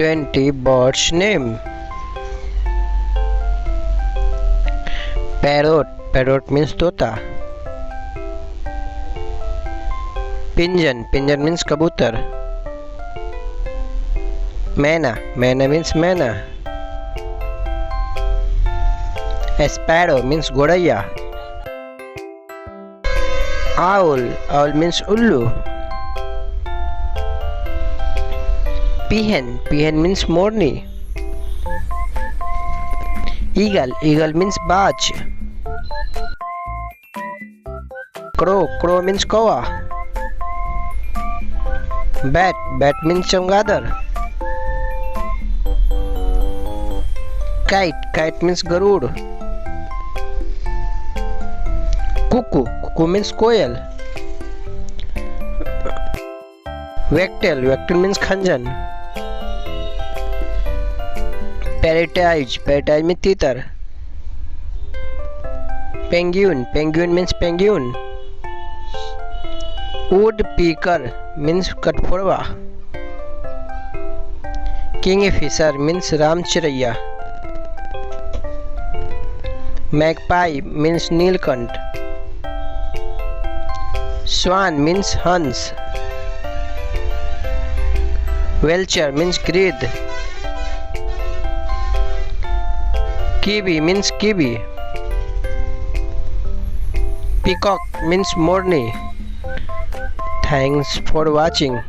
20 birds name. Parrot. Parrot means tota. Pigeon. Pigeon means kabutar. Manna. Manna means manna. Sparrow means godaya. Owl. Owl means ullu. Peahen. Peahen means morni. Eagle. Eagle means baj. Crow. Crow means kawa. Bat. Bat means chamgadar. Kite. Kite means garud. Cuckoo. Cuckoo means koyal. Wagtail. Wagtail means khanjan. Parrotise. Parrotise means titar. Penguin. Penguin means penguin. Woodpecker means katforwa. Kingfisher means ramchiraiya. Magpie means nilkant. Swan means hans. Vulture means grid. Kiwi means kiwi. Peacock means morni. Thanks for watching.